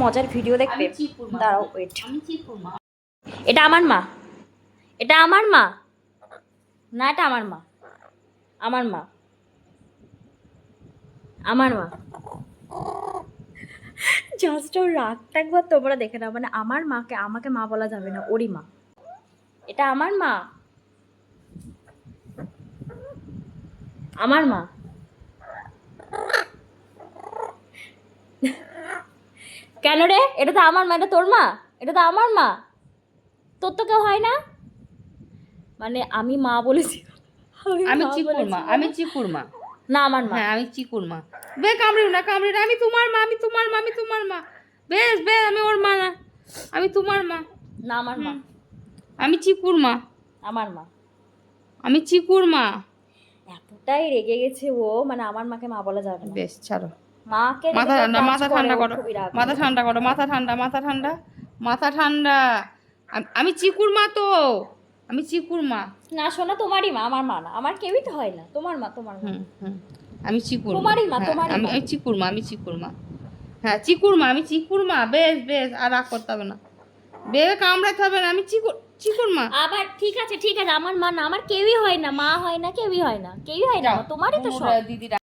মজার ভিডিও দেখবে, দাঁড়াও ওয়েট। এটা আমার মা, এটা আমার মা না, এটা আমার মা, আমার মা, আমার মা। জাস্ট ওর রাগটা একবার তোমরা দেখে নাও, মানে আমার মাকে, আমাকে মা বলা যাবে না, ওরই মা। এটা আমার মা, আমার মা। কেন রে? এটা তো আমার মা, এটা তোর মা? এটা তো আমার মা, তোর তো কেউ হয় না। মানে আমি মা বলেছি, আমি চিকুর মা, আমি চিকুর মা না আমার মা। হ্যাঁ আমি চিকুর মা। বে কামড়িও না, কামড়িও না, আমি তোমার মা, আমি তোমার মা, আমি তোমার মা। বেশ বেশ, আমি ওর মা না, আমি তোমার মা। না আমার মা, আমি চিকুর মা, আমার মা। আমি চিকুর মা। এতটাই রেগে গেছে ও, মানে আমার মাকে মা বলা যাবে না। বেশ ছাড়ো, মাকে মাথা ঠান্ডা, মাথা ঠান্ডা করো, মাথা মাথা। ঠান্ডা করো, মাথা ঠান্ডা, মাথা ঠান্ডা, মাথা ঠান্ডা। আমি চিকুর মা তো, আমি চিকুর মা। না শোনা, তোমারই মা, আমার মা না, আমার কেউই তো হয় না। তোমার মা, তোমার মা। আমি চিকুর মা, তোমারই মা, হ্যাঁ, তোমারই আমি মা। আমি চিকুর মা, আমি চিকুর মা। হ্যাঁ চিকুর মা, আমি চিকুর মা। বেশ বেশ, আর রাগ করতে হবে না, বেবে কামড়াতে হবে না, আমি চিকুর, চিকুর মা। আবার ঠিক আছে, ঠিক আছে, আমার মা না, আমার কেউই হয় না, মা হয় না, কেউই হয় না, কেউই হয় না, তোমারই তো সব। দিদিরা